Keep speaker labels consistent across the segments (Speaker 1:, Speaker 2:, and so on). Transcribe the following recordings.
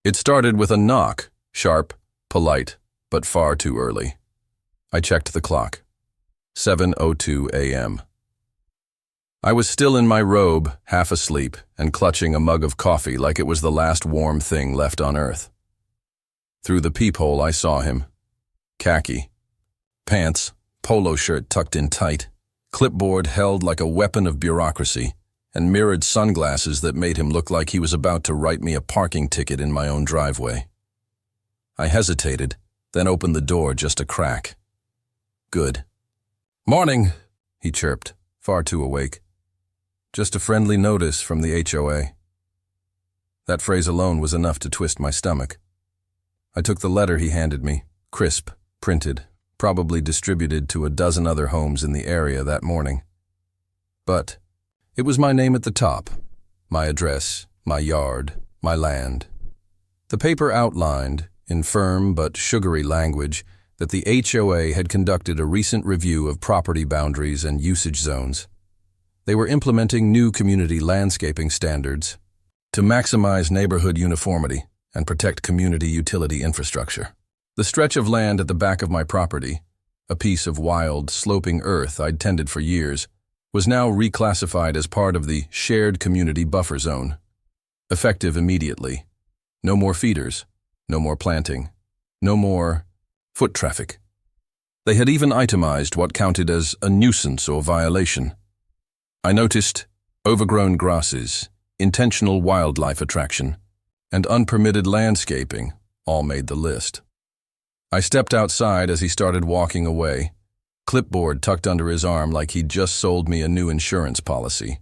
Speaker 1: It started with a knock, sharp, polite, but far too early. I checked the clock. 7:02 a.m. I was still in my robe, half asleep, and clutching a mug of coffee like it was the last warm thing left on earth. Through the peephole I saw him. Khaki. Pants, polo shirt tucked in tight, clipboard held like a weapon of bureaucracy, and mirrored sunglasses that made him look like he was about to write me a parking ticket in my own driveway. I hesitated, then opened the door just a crack. Good. "Morning," he chirped, far too awake. Just a friendly notice from the HOA. That phrase alone was enough to twist my stomach. I took the letter he handed me, crisp, printed, probably distributed to a dozen other homes in the area that morning. But it was my name at the top, my address, my yard, my land. The paper outlined, in firm but sugary language, that the HOA had conducted a recent review of property boundaries and usage zones. They were implementing new community landscaping standards to maximize neighborhood uniformity and protect community utility infrastructure. The stretch of land at the back of my property, a piece of wild, sloping earth I'd tended for years, was now reclassified as part of the shared community buffer zone. Effective immediately. No more feeders, no more planting, no more foot traffic. They had even itemized what counted as a nuisance or violation. I noticed overgrown grasses, intentional wildlife attraction, and unpermitted landscaping all made the list. I stepped outside as he started walking away, clipboard tucked under his arm like he'd just sold me a new insurance policy.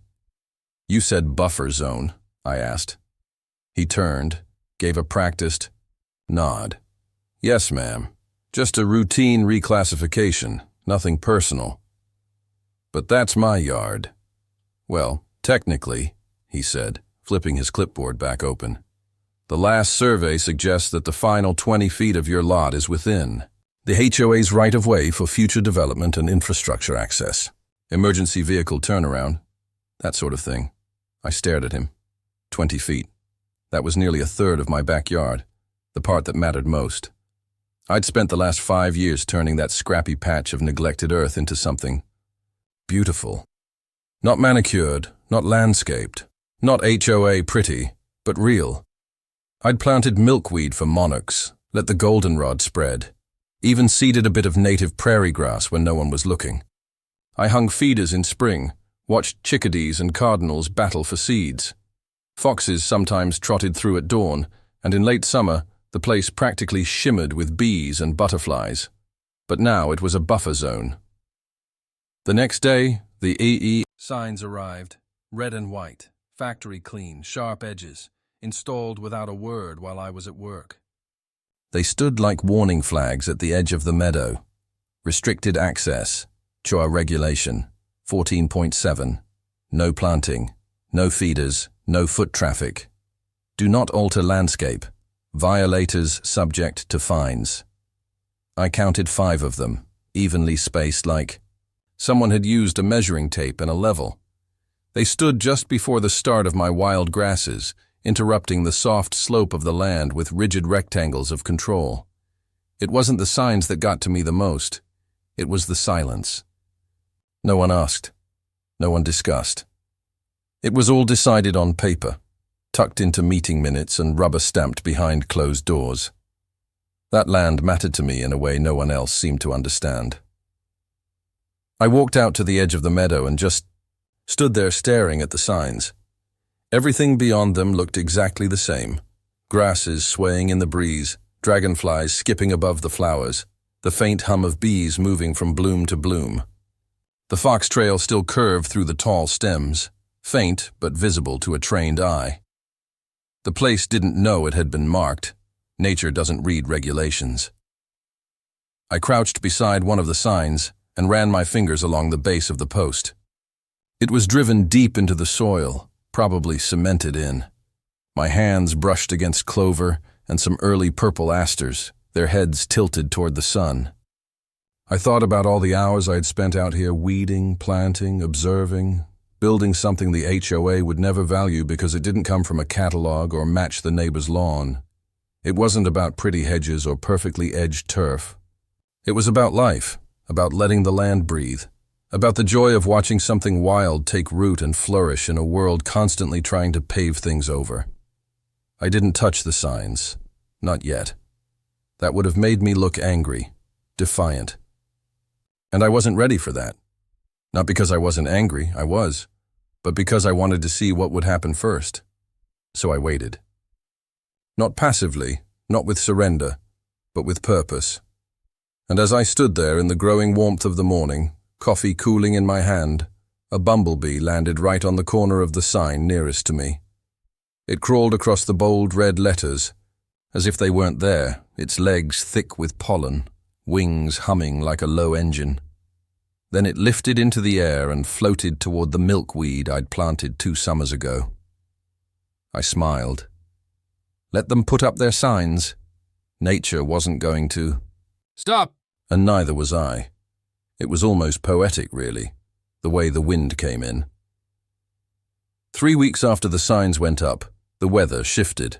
Speaker 1: "You said buffer zone," I asked. He turned, gave a practiced nod. "Yes, ma'am. Just a routine reclassification, nothing personal. But that's my yard." "Well, technically," he said, flipping his clipboard back open. "The last survey suggests that the final 20 feet of your lot is within the HOA's right-of-way for future development and infrastructure access. Emergency vehicle turnaround, that sort of thing." I stared at him. 20 feet. That was nearly a third of my backyard, the part that mattered most. I'd spent the last 5 years turning that scrappy patch of neglected earth into something beautiful. Not manicured, not landscaped, not HOA pretty, but real. I'd planted milkweed for monarchs, let the goldenrod spread, even seeded a bit of native prairie grass when no one was looking. I hung feeders in spring, watched chickadees and cardinals battle for seeds. Foxes sometimes trotted through at dawn, and in late summer, the place practically shimmered with bees and butterflies. But now it was a buffer zone. The next day, the EE signs arrived, red and white, factory clean, sharp edges, installed without a word while I was at work. They stood like warning flags at the edge of the meadow. Restricted access, HOA regulation, 14.7, no planting, no feeders, no foot traffic. Do not alter landscape, violators subject to fines. I counted 5 of them, evenly spaced like someone had used a measuring tape and a level. They stood just before the start of my wild grasses, interrupting the soft slope of the land with rigid rectangles of control. It wasn't the signs that got to me the most. It was the silence. No one asked. No one discussed. It was all decided on paper, tucked into meeting minutes and rubber-stamped behind closed doors. That land mattered to me in a way no one else seemed to understand. I walked out to the edge of the meadow and just stood there staring at the signs. Everything beyond them looked exactly the same. Grasses swaying in the breeze, dragonflies skipping above the flowers, the faint hum of bees moving from bloom to bloom. The fox trail still curved through the tall stems, faint but visible to a trained eye. The place didn't know it had been marked. Nature doesn't read regulations. I crouched beside one of the signs and ran my fingers along the base of the post. It was driven deep into the soil, probably cemented in. My hands brushed against clover and some early purple asters, their heads tilted toward the sun. I thought about all the hours I'd spent out here weeding, planting, observing, building something the HOA would never value because it didn't come from a catalog or match the neighbor's lawn. It wasn't about pretty hedges or perfectly edged turf. It was about life, about letting the land breathe, about the joy of watching something wild take root and flourish in a world constantly trying to pave things over. I didn't touch the signs. Not yet. That would have made me look angry, defiant. And I wasn't ready for that. Not because I wasn't angry, I was, but because I wanted to see what would happen first. So I waited. Not passively, not with surrender, but with purpose. And as I stood there in the growing warmth of the morning, coffee cooling in my hand, a bumblebee landed right on the corner of the sign nearest to me. It crawled across the bold red letters, as if they weren't there, its legs thick with pollen, wings humming like a low engine. Then it lifted into the air and floated toward the milkweed I'd planted 2 summers ago. I smiled. Let them put up their signs. Nature wasn't going to.
Speaker 2: Stop!
Speaker 1: And neither was I. It was almost poetic, really, the way the wind came in. 3 weeks after the signs went up, the weather shifted.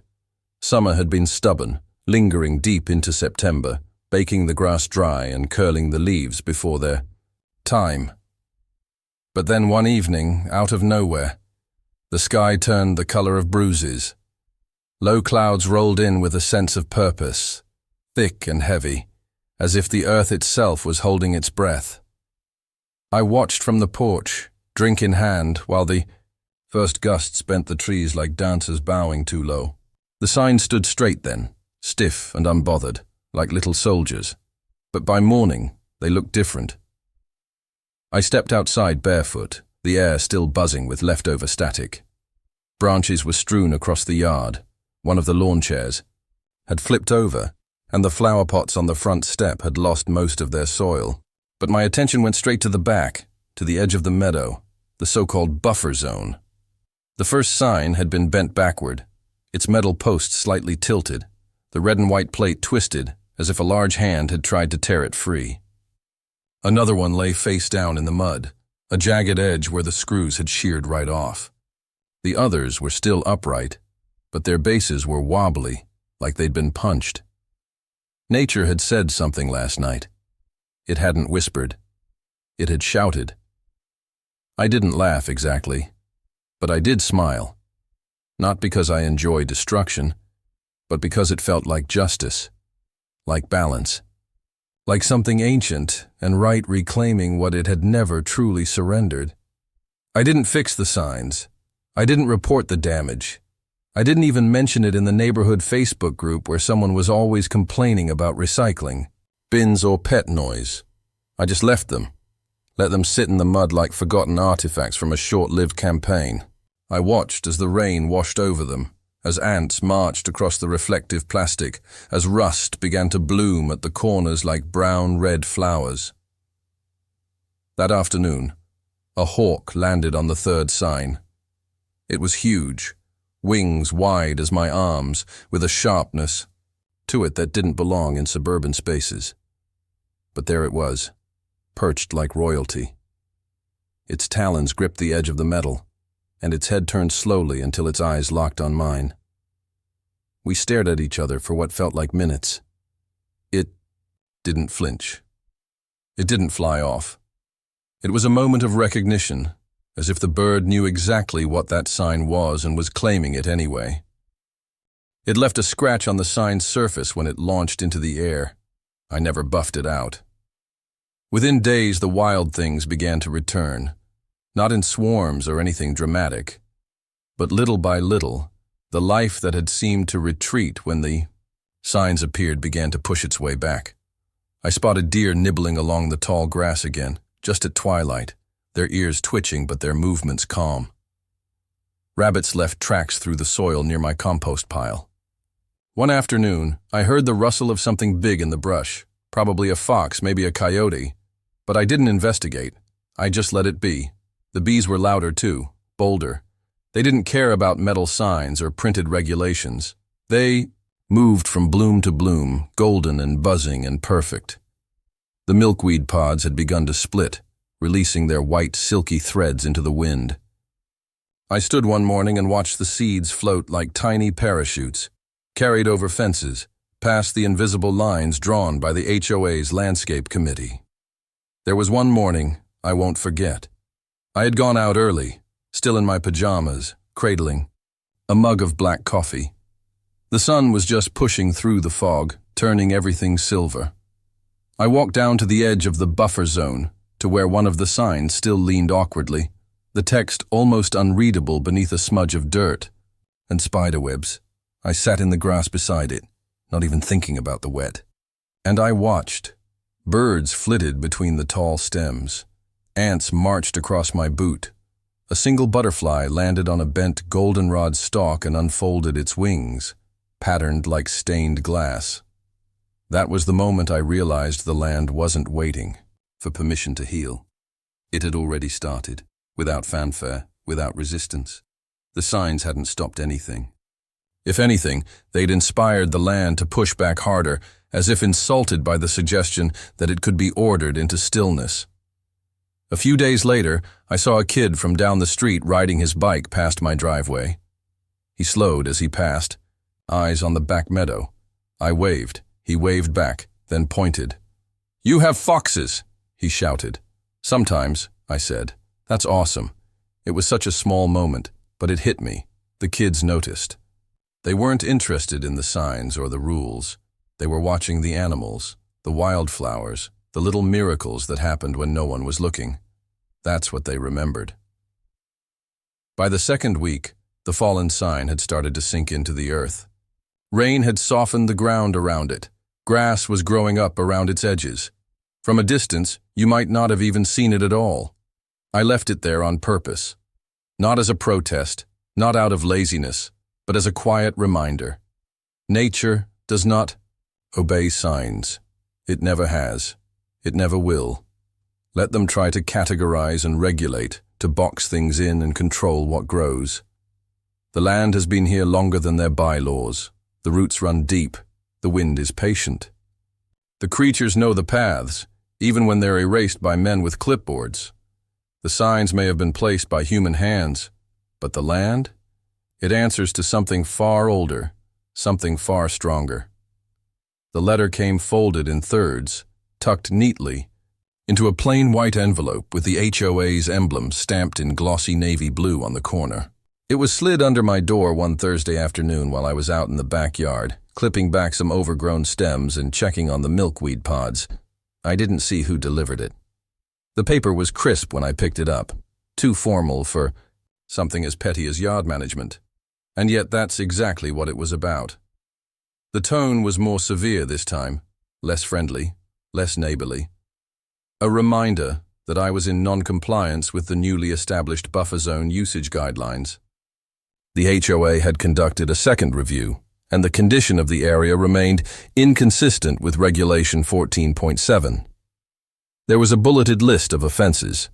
Speaker 1: Summer had been stubborn, lingering deep into September, baking the grass dry and curling the leaves before their time. But then one evening, out of nowhere, the sky turned the color of bruises. Low clouds rolled in with a sense of purpose, thick and heavy, as if the earth itself was holding its breath. I watched from the porch, drink in hand, while the first gusts bent the trees like dancers bowing too low. The signs stood straight then, stiff and unbothered, like little soldiers. But by morning, they looked different. I stepped outside barefoot, the air still buzzing with leftover static. Branches were strewn across the yard. One of the lawn chairs had flipped over, and the flower pots on the front step had lost most of their soil. But my attention went straight to the back, to the edge of the meadow, the so-called buffer zone. The first sign had been bent backward, its metal post slightly tilted, the red and white plate twisted, as if a large hand had tried to tear it free. Another one lay face down in the mud, a jagged edge where the screws had sheared right off. The others were still upright, but their bases were wobbly, like they'd been punched. Nature had said something last night. It hadn't whispered. It had shouted. I didn't laugh exactly, but I did smile. Not because I enjoy destruction, but because it felt like justice, like balance, like something ancient and right reclaiming what it had never truly surrendered. I didn't fix the signs. I didn't report the damage. I didn't even mention it in the neighborhood Facebook group where someone was always complaining about recycling, bins or pet noise. I just left them, let them sit in the mud like forgotten artifacts from a short-lived campaign. I watched as the rain washed over them, as ants marched across the reflective plastic, as rust began to bloom at the corners like brown-red flowers. That afternoon, a hawk landed on the third sign. It was huge, wings wide as my arms, with a sharpness to it that didn't belong in suburban spaces. But there it was, perched like royalty. Its talons gripped the edge of the metal, and its head turned slowly until its eyes locked on mine. We stared at each other for what felt like minutes. It didn't flinch. It didn't fly off. It was a moment of recognition, as if the bird knew exactly what that sign was and was claiming it anyway. It left a scratch on the sign's surface when it launched into the air. I never buffed it out. Within days, the wild things began to return, not in swarms or anything dramatic, but little by little, the life that had seemed to retreat when the signs appeared began to push its way back. I spotted deer nibbling along the tall grass again, just at twilight, their ears twitching but their movements calm. Rabbits left tracks through the soil near my compost pile. One afternoon, I heard the rustle of something big in the brush, probably a fox, maybe a coyote, but I didn't investigate. I just let it be. The bees were louder too, bolder. They didn't care about metal signs or printed regulations. They moved from bloom to bloom, golden and buzzing and perfect. The milkweed pods had begun to split, releasing their white, silky threads into the wind. I stood one morning and watched the seeds float like tiny parachutes, carried over fences, past the invisible lines drawn by the HOA's landscape committee. There was one morning I won't forget. I had gone out early, still in my pajamas, cradling a mug of black coffee. The sun was just pushing through the fog, turning everything silver. I walked down to the edge of the buffer zone, to where one of the signs still leaned awkwardly, the text almost unreadable beneath a smudge of dirt and spiderwebs. I sat in the grass beside it, not even thinking about the wet. And I watched. Birds flitted between the tall stems. Ants marched across my boot. A single butterfly landed on a bent goldenrod stalk and unfolded its wings, patterned like stained glass. That was the moment I realized the land wasn't waiting for permission to heal. It had already started, without fanfare, without resistance. The signs hadn't stopped anything. If anything, they'd inspired the land to push back harder, as if insulted by the suggestion that it could be ordered into stillness. A few days later, I saw a kid from down the street riding his bike past my driveway. He slowed as he passed, eyes on the back meadow. I waved. He waved back, then pointed. "You have foxes," he shouted. "Sometimes," I said. "That's awesome." It was such a small moment, but it hit me. The kids noticed. They weren't interested in the signs or the rules. They were watching the animals, the wildflowers, the little miracles that happened when no one was looking. That's what they remembered. By the second week, the fallen sign had started to sink into the earth. Rain had softened the ground around it. Grass was growing up around its edges. From a distance, you might not have even seen it at all. I left it there on purpose. Not as a protest, not out of laziness, but as a quiet reminder. Nature does not obey signs. It never has. It never will. Let them try to categorize and regulate, to box things in and control what grows. The land has been here longer than their bylaws. The roots run deep. The wind is patient. The creatures know the paths, even when they're erased by men with clipboards. The signs may have been placed by human hands, but the land? It answers to something far older, something far stronger. The letter came folded in thirds, tucked neatly, into a plain white envelope with the HOA's emblem stamped in glossy navy blue on the corner. It was slid under my door one Thursday afternoon while I was out in the backyard, clipping back some overgrown stems and checking on the milkweed pods. I didn't see who delivered it. The paper was crisp when I picked it up, too formal for something as petty as yard management. And yet that's exactly what it was about. The tone was more severe this time, less friendly, less neighborly. A reminder that I was in non-compliance with the newly established buffer zone usage guidelines. The HOA had conducted a second review, and the condition of the area remained inconsistent with Regulation 14.7. There was a bulleted list of offenses: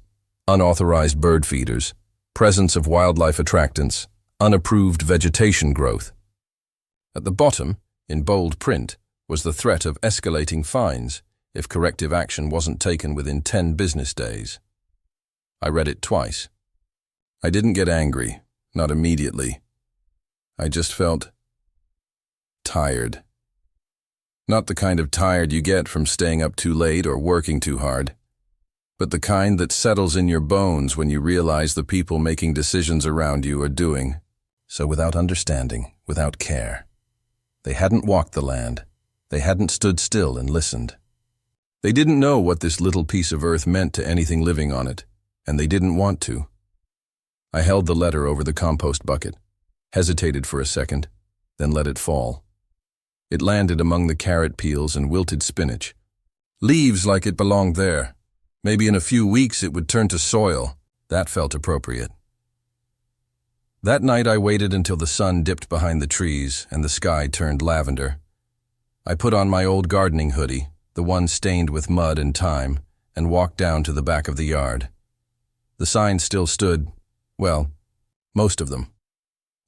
Speaker 1: unauthorized bird feeders, presence of wildlife attractants, unapproved vegetation growth. At the bottom, in bold print, was the threat of escalating fines if corrective action wasn't taken within 10 business days. I read it twice. I didn't get angry, not immediately. I just felt tired. Not the kind of tired you get from staying up too late or working too hard, but the kind that settles in your bones when you realize the people making decisions around you are doing so without understanding, without care. They hadn't walked the land. They hadn't stood still and listened. They didn't know what this little piece of earth meant to anything living on it, and they didn't want to. I held the letter over the compost bucket, hesitated for a second, then let it fall. It landed among the carrot peels and wilted spinach. Leaves like it belonged there. Maybe in a few weeks it would turn to soil. That felt appropriate. That night I waited until the sun dipped behind the trees and the sky turned lavender. I put on my old gardening hoodie, the one stained with mud and time, and walked down to the back of the yard. The signs still stood, well, most of them.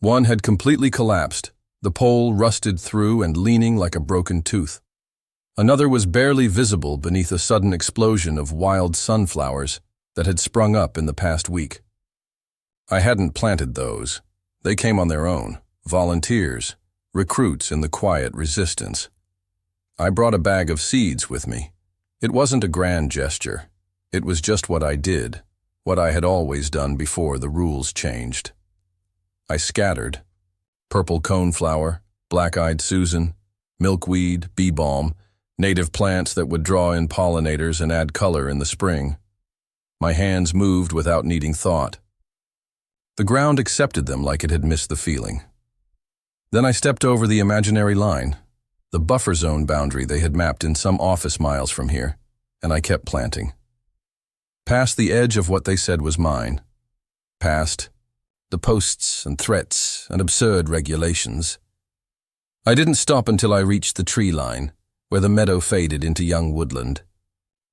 Speaker 1: One had completely collapsed, the pole rusted through and leaning like a broken tooth. Another was barely visible beneath a sudden explosion of wild sunflowers that had sprung up in the past week. I hadn't planted those. They came on their own, volunteers, recruits in the quiet resistance. I brought a bag of seeds with me. It wasn't a grand gesture. It was just what I did, what I had always done before the rules changed. I scattered purple coneflower, black-eyed Susan, milkweed, bee balm, native plants that would draw in pollinators and add color in the spring. My hands moved without needing thought. The ground accepted them like it had missed the feeling. Then I stepped over the imaginary line, the buffer zone boundary they had mapped in some office miles from here, and I kept planting. Past the edge of what they said was mine. Past the posts and threats and absurd regulations. I didn't stop until I reached the tree line, where the meadow faded into young woodland.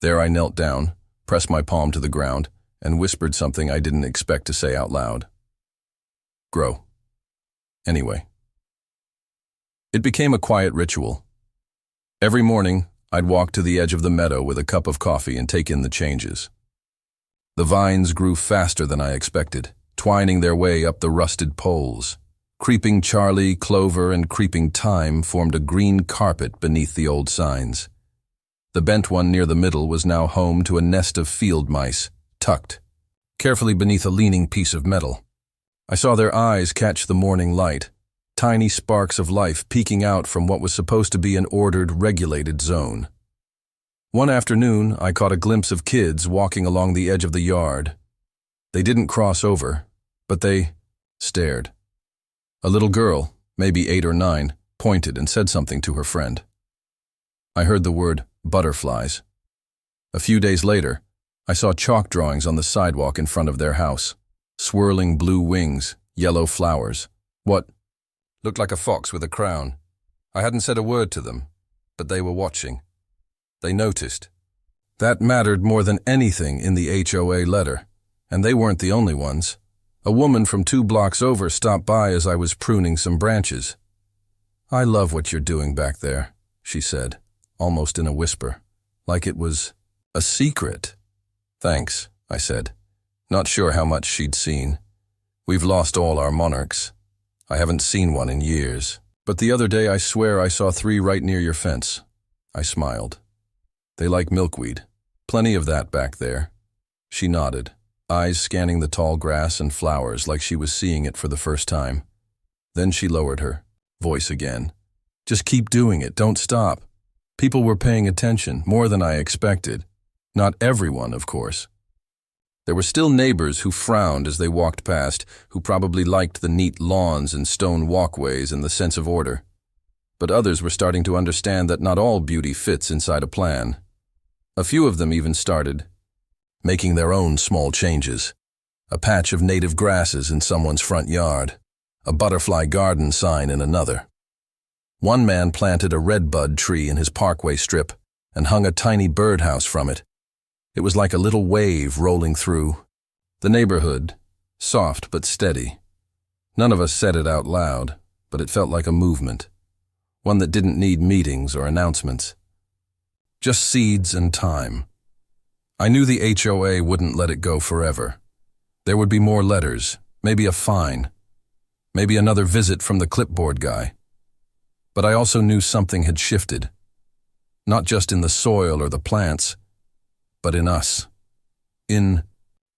Speaker 1: There I knelt down, pressed my palm to the ground, and whispered something I didn't expect to say out loud. Grow. Anyway. It became a quiet ritual. Every morning, I'd walk to the edge of the meadow with a cup of coffee and take in the changes. The vines grew faster than I expected, twining their way up the rusted poles. Creeping Charlie, clover, and creeping thyme formed a green carpet beneath the old signs. The bent one near the middle was now home to a nest of field mice, tucked carefully beneath a leaning piece of metal. I saw their eyes catch the morning light, tiny sparks of life peeking out from what was supposed to be an ordered, regulated zone. One afternoon, I caught a glimpse of kids walking along the edge of the yard. They didn't cross over, but they stared. A little girl, maybe 8 or 9, pointed and said something to her friend. I heard the word butterflies. A few days later, I saw chalk drawings on the sidewalk in front of their house. Swirling blue wings, yellow flowers. What looked like a fox with a crown. I hadn't said a word to them, but they were watching. They noticed. That mattered more than anything in the HOA letter, and they weren't the only ones. A woman from 2 blocks over stopped by as I was pruning some branches. "I love what you're doing back there," she said, almost in a whisper, like it was a secret. "Thanks," I said, not sure how much she'd seen. "We've lost all our monarchs. I haven't seen one in years. But the other day I swear I saw 3 right near your fence." I smiled. "They like milkweed. Plenty of that back there." She nodded, eyes scanning the tall grass and flowers like she was seeing it for the first time. Then she lowered her voice again. "Just keep doing it, don't stop." People were paying attention, more than I expected. Not everyone, of course. There were still neighbors who frowned as they walked past, who probably liked the neat lawns and stone walkways and the sense of order. But others were starting to understand that not all beauty fits inside a plan. A few of them even started making their own small changes. A patch of native grasses in someone's front yard, a butterfly garden sign in another. One man planted a redbud tree in his parkway strip and hung a tiny birdhouse from it. It was like a little wave rolling through the neighborhood, soft but steady. None of us said it out loud, but it felt like a movement, one that didn't need meetings or announcements. Just seeds and time. I knew the HOA wouldn't let it go forever. There would be more letters, maybe a fine, maybe another visit from the clipboard guy. But I also knew something had shifted, not just in the soil or the plants, but in us. In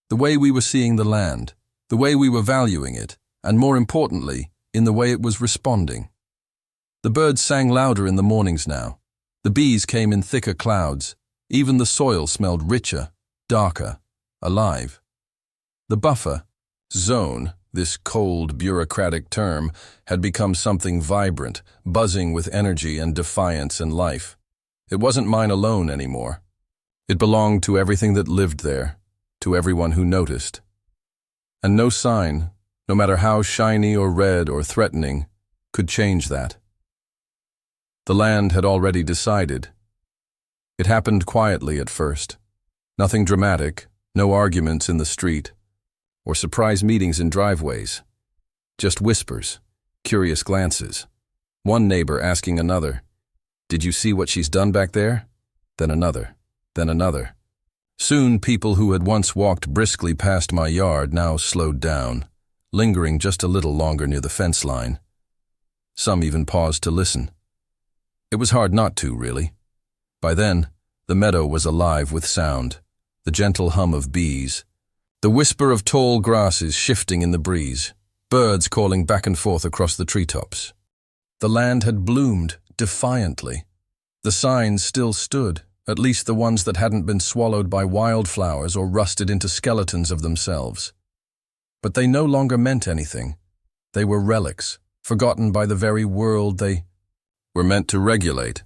Speaker 1: the way we were seeing the land, the way we were valuing it, and more importantly, in the way it was responding. The birds sang louder in the mornings now. The bees came in thicker clouds. Even the soil smelled richer, darker, alive. The buffer zone, this cold, bureaucratic term, had become something vibrant, buzzing with energy and defiance and life. It wasn't mine alone anymore. It belonged to everything that lived there, to everyone who noticed. And no sign, no matter how shiny or red or threatening, could change that. The land had already decided. It happened quietly at first. Nothing dramatic, no arguments in the street, or surprise meetings in driveways. Just whispers, curious glances. One neighbor asking another, "Did you see what she's done back there?" Then another, then another. Soon people who had once walked briskly past my yard now slowed down, lingering just a little longer near the fence line. Some even paused to listen. It was hard not to, really. By then, the meadow was alive with sound, the gentle hum of bees, the whisper of tall grasses shifting in the breeze, birds calling back and forth across the treetops. The land had bloomed defiantly. The signs still stood, at least the ones that hadn't been swallowed by wildflowers or rusted into skeletons of themselves. But they no longer meant anything. They were relics, forgotten by the very world they were meant to regulate.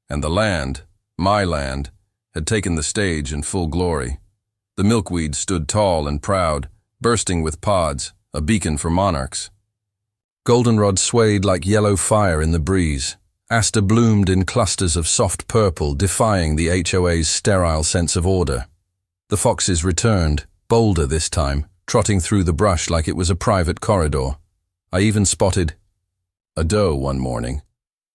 Speaker 1: And the land, my land, had taken the stage in full glory. The milkweed stood tall and proud, bursting with pods, a beacon for monarchs. Goldenrod swayed like yellow fire in the breeze. Aster bloomed in clusters of soft purple, defying the HOA's sterile sense of order. The foxes returned, bolder this time, trotting through the brush like it was a private corridor. I even spotted a doe one morning,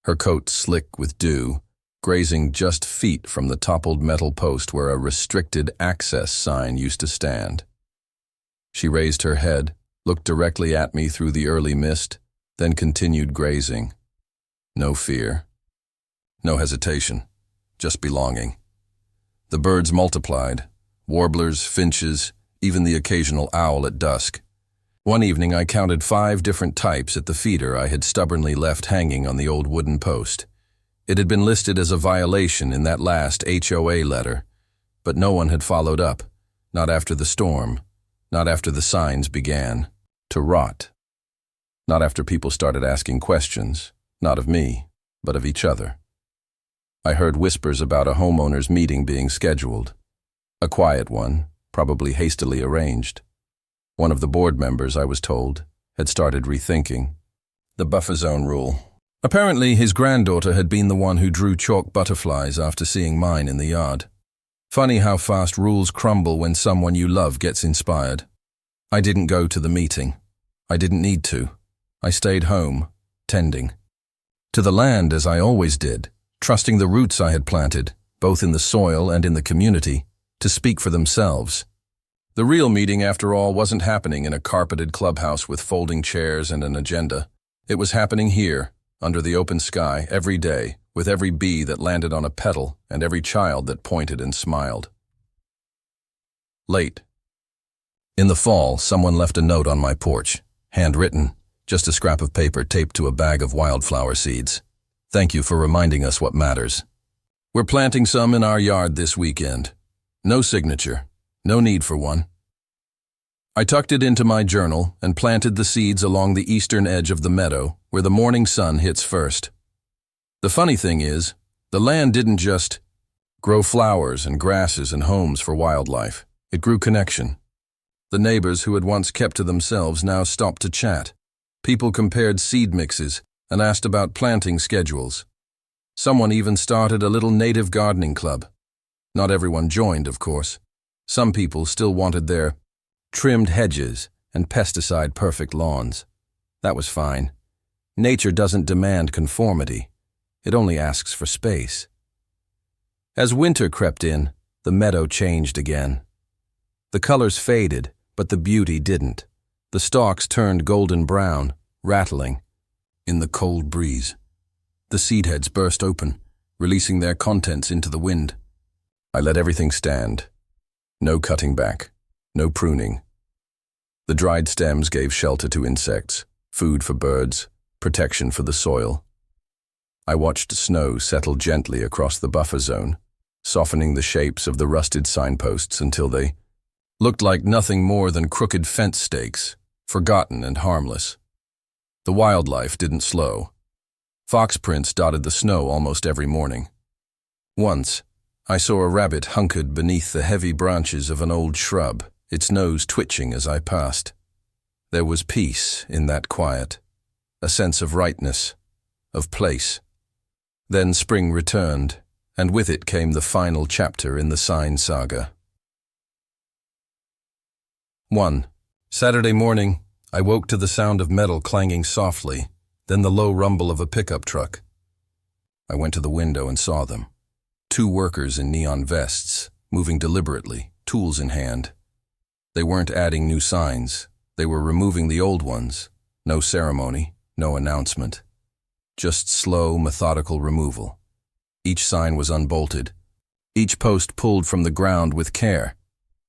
Speaker 1: her coat slick with dew, grazing just feet from the toppled metal post where a restricted access sign used to stand. She raised her head, looked directly at me through the early mist, then continued grazing. No fear, no hesitation, just belonging. The birds multiplied, warblers, finches, even the occasional owl at dusk. One evening I counted 5 different types at the feeder I had stubbornly left hanging on the old wooden post. It had been listed as a violation in that last HOA letter, but no one had followed up, not after the storm, not after the signs began to rot, not after people started asking questions. Not of me, but of each other. I heard whispers about a homeowners' meeting being scheduled. A quiet one, probably hastily arranged. One of the board members, I was told, had started rethinking the buffer zone rule. Apparently, his granddaughter had been the one who drew chalk butterflies after seeing mine in the yard. Funny how fast rules crumble when someone you love gets inspired. I didn't go to the meeting. I didn't need to. I stayed home, tending. To the land as I always did, trusting the roots I had planted, both in the soil and in the community, to speak for themselves. The real meeting, after all, wasn't happening in a carpeted clubhouse with folding chairs and an agenda. It was happening here, under the open sky, every day, with every bee that landed on a petal and every child that pointed and smiled. Late. In the fall, someone left a note on my porch, handwritten. Just a scrap of paper taped to a bag of wildflower seeds. Thank you for reminding us what matters. We're planting some in our yard this weekend. No signature. No need for one. I tucked it into my journal and planted the seeds along the eastern edge of the meadow where the morning sun hits first. The funny thing is, the land didn't just grow flowers and grasses and homes for wildlife. It grew connection. The neighbors who had once kept to themselves now stopped to chat. People compared seed mixes and asked about planting schedules. Someone even started a little native gardening club. Not everyone joined, of course. Some people still wanted their trimmed hedges and pesticide-perfect lawns. That was fine. Nature doesn't demand conformity. It only asks for space. As winter crept in, the meadow changed again. The colors faded, but the beauty didn't. The stalks turned golden brown, rattling in the cold breeze. The seed heads burst open, releasing their contents into the wind. I let everything stand. No cutting back, no pruning. The dried stems gave shelter to insects, food for birds, protection for the soil. I watched snow settle gently across the buffer zone, softening the shapes of the rusted signposts until they looked like nothing more than crooked fence stakes, forgotten and harmless. The wildlife didn't slow. Fox prints dotted the snow almost every morning. Once, I saw a rabbit hunkered beneath the heavy branches of an old shrub, its nose twitching as I passed. There was peace in that quiet, a sense of rightness, of place. Then spring returned, and with it came the final chapter in the sign saga. 1. Saturday morning, I woke to the sound of metal clanging softly, then the low rumble of a pickup truck. I went to the window and saw them. 2 workers in neon vests, moving deliberately, tools in hand. They weren't adding new signs. They were removing the old ones. No ceremony, no announcement, just slow, methodical removal. Each sign was unbolted, each post pulled from the ground with care.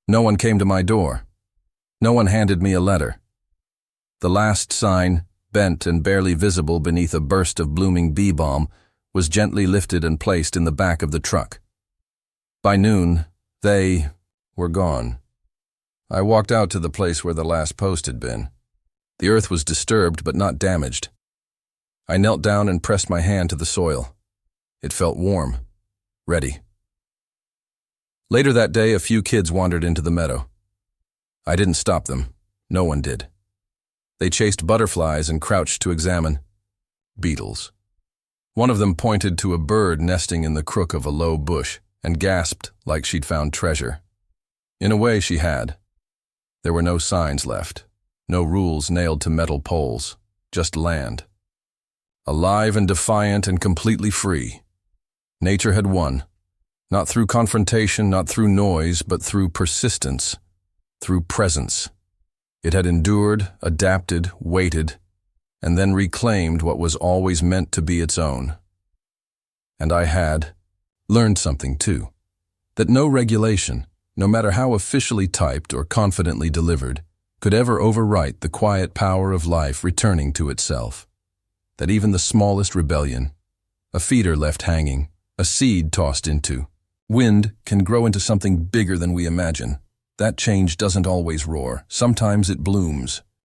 Speaker 1: No one came to my door. No one handed me a letter. The last sign, bent and barely visible beneath a burst of blooming bee balm, was gently lifted and placed in the back of the truck. By noon, they were gone. I walked out to the place where the last post had been. The earth was disturbed but not damaged. I knelt down and pressed my hand to the soil. It felt warm, ready. Later that day, a few kids wandered into the meadow. I didn't stop them. No one did. They chased butterflies and crouched to examine. Beetles. One of them pointed to a bird nesting in the crook of a low bush and gasped like she'd found treasure. In a way, she had. There were no signs left, no rules nailed to metal poles, just land. Alive and defiant and completely free. Nature had won. Not through confrontation, not through noise, but through persistence, through presence. It had endured, adapted, waited, and then reclaimed what was always meant to be its own. And I had learned something too, that no regulation, no matter how officially typed or confidently delivered, could ever overwrite the quiet power of life returning to itself. That even the smallest rebellion, a feeder left hanging, a seed tossed into, wind can grow into something bigger than we imagine. That change doesn't always roar. Sometimes it blooms,